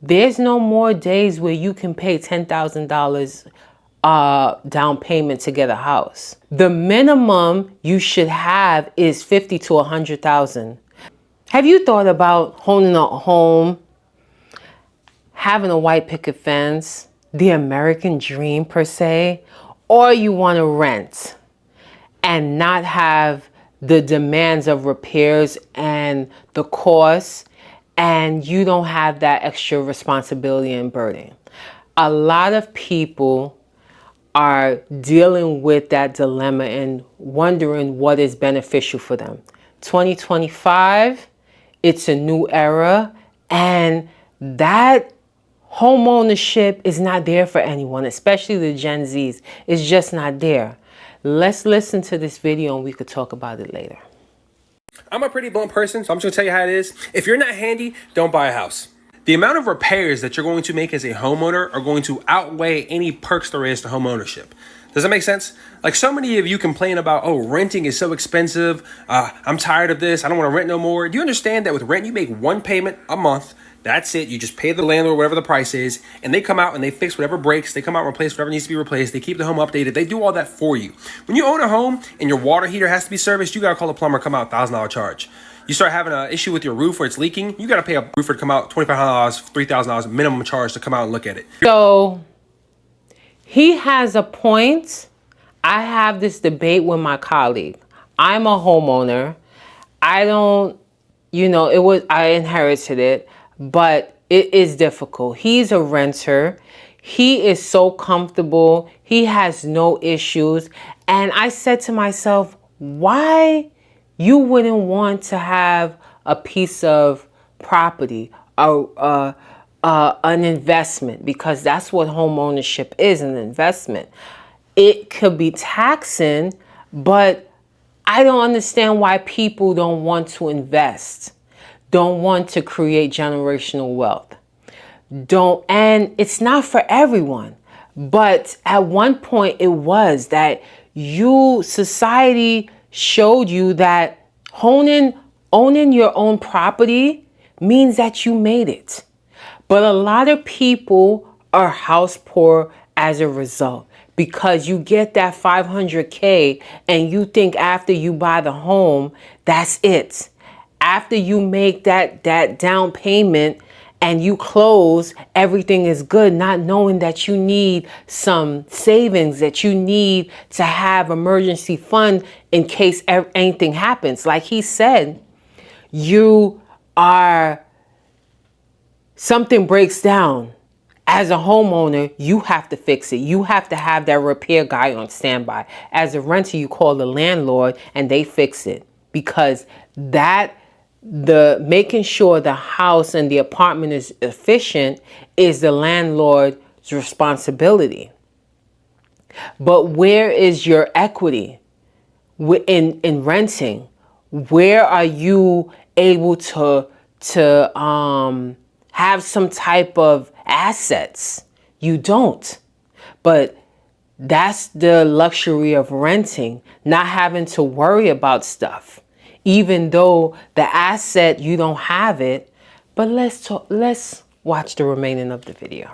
There's no more days where you can pay $10,000 down payment to get a house. The minimum you should have is 50 to 100,000. Have you thought about owning a home, having a white picket fence, the American dream per se, or you want to rent and not have the demands of repairs and the costs, and you don't have that extra responsibility and burden? A lot of people are dealing with that dilemma and wondering what is beneficial for them. 2025, it's a new era, and that home ownership is not there for anyone, especially the Gen Zs. It's just not there. Let's listen to this video and we could talk about it later. I'm a pretty blunt person, so I'm just gonna tell you how it is. If you're not handy, don't buy a house. The amount of repairs that you're going to make as a homeowner are going to outweigh any perks there is to home ownership. Does that make sense? Like, so many of you complain about, oh, renting is so expensive. I'm tired of this. I don't want to rent no more. Do you understand that with rent, you make one payment a month? That's it. You just pay the landlord whatever the price is, and they come out and they fix whatever breaks. They come out and replace whatever needs to be replaced. They keep the home updated. They do all that for you. When you own a home and your water heater has to be serviced, you got to call a plumber, come out, $1,000 charge. You start having an issue with your roof where it's leaking, you got to pay a roofer to come out, $2,500, $3,000 minimum charge to come out and look at it. So he has a point. I have this debate with my colleague. I'm a homeowner. I inherited it, but it is difficult. He's a renter. He is so comfortable. He has no issues. And I said to myself, why you wouldn't want to have a piece of property, an investment, because that's what home ownership is, an investment. It could be taxing, but I don't understand why people don't want to invest, don't want to create generational wealth. And it's not for everyone. But at one point it was that society showed you that owning your own property means that you made it. But a lot of people are house poor as a result, because you get that $500K and you think after you buy the home, that's it. After you make that down payment and you close, everything is good, not knowing that you need some savings, that you need to have emergency fund in case anything happens. Like he said, something breaks down. As a homeowner, you have to fix it. You have to have that repair guy on standby. As a renter, you call the landlord and they fix it, because the making sure the house and the apartment is efficient is the landlord's responsibility. But where is your equity in renting? Where are you able to have some type of assets? You don't. But that's the luxury of renting, not having to worry about stuff. Even though the asset, you don't have it. But let's watch the remaining of the video.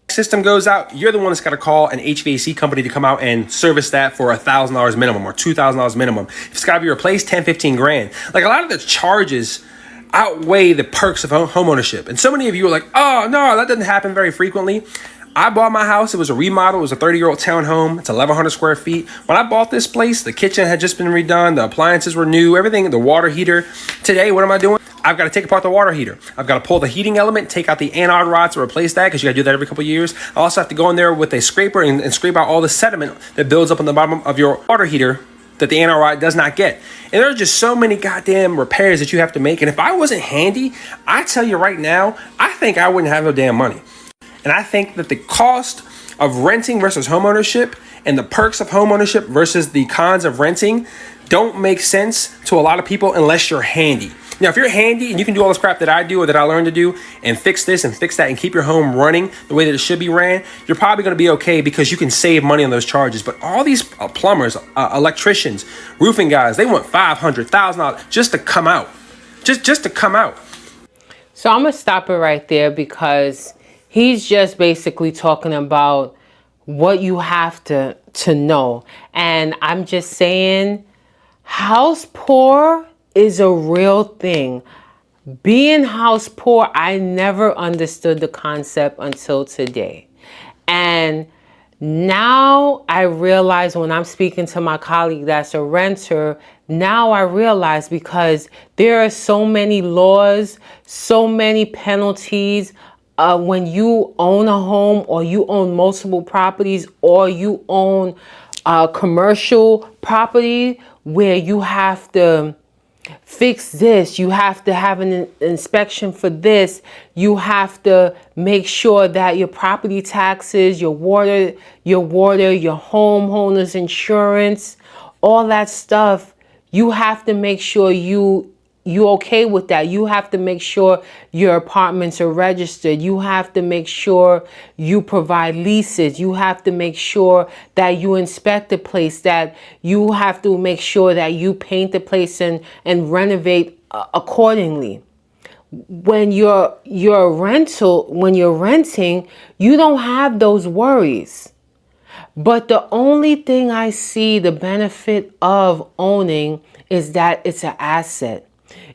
System goes out, you're the one that's got to call an HVAC company to come out and service that for $1,000 minimum or $2,000 minimum. If it's got to be replaced, 10, 15 grand. Like, a lot of the charges outweigh the perks of home ownership. And so many of you are like, oh no, that doesn't happen very frequently. I bought my house. It was a remodel. It was a 30-year-old townhome. It's 1,100 square feet. When I bought this place, the kitchen had just been redone. The appliances were new. Everything, the water heater. Today, what am I doing? I've got to take apart the water heater. I've got to pull the heating element, take out the anode rods to replace that, because you got to do that every couple of years. I also have to go in there with a scraper and scrape out all the sediment that builds up on the bottom of your water heater that the anode rod does not get. And there are just so many goddamn repairs that you have to make. And if I wasn't handy, I tell you right now, I think I wouldn't have no damn money. And I think that the cost of renting versus homeownership and the perks of homeownership versus the cons of renting don't make sense to a lot of people unless you're handy. Now, if you're handy and you can do all this crap that I do or that I learned to do and fix this and fix that and keep your home running the way that it should be ran, you're probably going to be okay because you can save money on those charges. But all these plumbers, electricians, roofing guys, they want $500,000 just to come out. Just to come out. So I'm going to stop it right there because he's just basically talking about what you have to know. And I'm just saying, house poor is a real thing. Being house poor, I never understood the concept until today. And now I realize when I'm speaking to my colleague that's a renter, now I realize because there are so many laws, so many penalties. When you own a home or you own multiple properties or you own commercial property where you have to fix this, you have to have an inspection for this, you have to make sure that your property taxes, your water, your homeowner's insurance, all that stuff, you have to make sure you okay with that. You have to make sure your apartments are registered. You have to make sure you provide leases. You have to make sure that you inspect the place, that you have to make sure that you paint the place and renovate accordingly. When you're renting, you don't have those worries. But the only thing I see the benefit of owning is that it's an asset.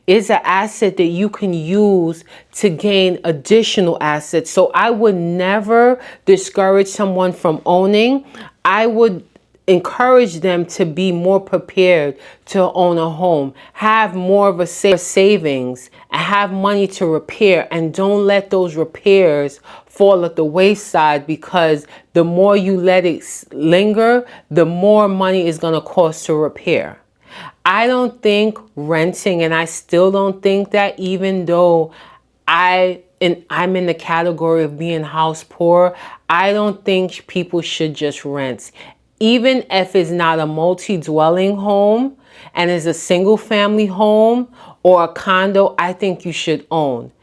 It's an asset that you can use to gain additional assets. So I would never discourage someone from owning. I would encourage them to be more prepared to own a home, have more of a savings, and have money to repair, and don't let those repairs fall at the wayside, because the more you let it linger, the more money is going to cost to repair. I don't think renting, and I still don't think that, even though I'm in the category of being house poor, I don't think people should just rent. Even if it's not a multi-dwelling home and is a single family home or a condo, I think you should own.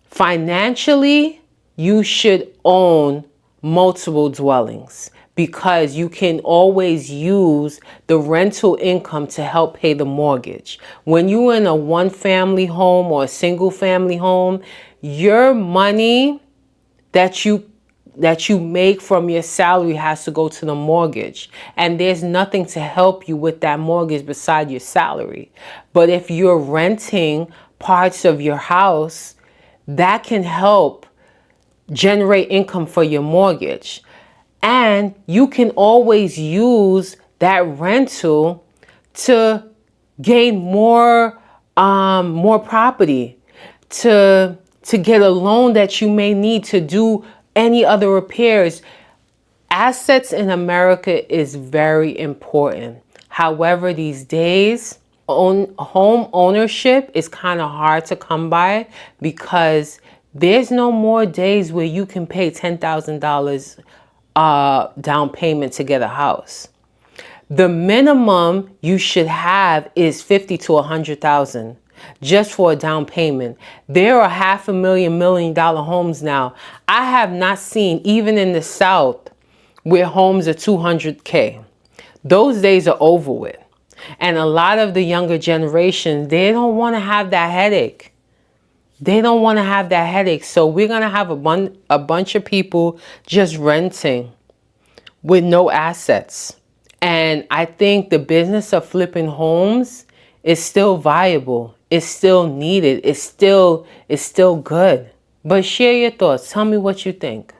Financially, you should own multiple dwellings, because you can always use the rental income to help pay the mortgage. When you're in a one family home or a single family home, your money that you make from your salary has to go to the mortgage, and there's nothing to help you with that mortgage beside your salary. But if you're renting parts of your house, that can help generate income for your mortgage. And you can always use that rental to gain more property, to get a loan that you may need to do any other repairs. Assets in America is very important. However, these days, home ownership is kind of hard to come by, because there's no more days where you can pay $10,000 down payment to get a house. The minimum you should have is $50,000 to $100,000 just for a down payment. There are $500,000, $1 million homes now. I have not seen, even in the South, where homes are $200K. Those days are over with. And a lot of the younger generation, they don't want to have that headache. They don't want to have that headache. So we're going to have a bunch of people just renting with no assets. And I think the business of flipping homes is still viable. It's still needed. It's still good. But share your thoughts. Tell me what you think.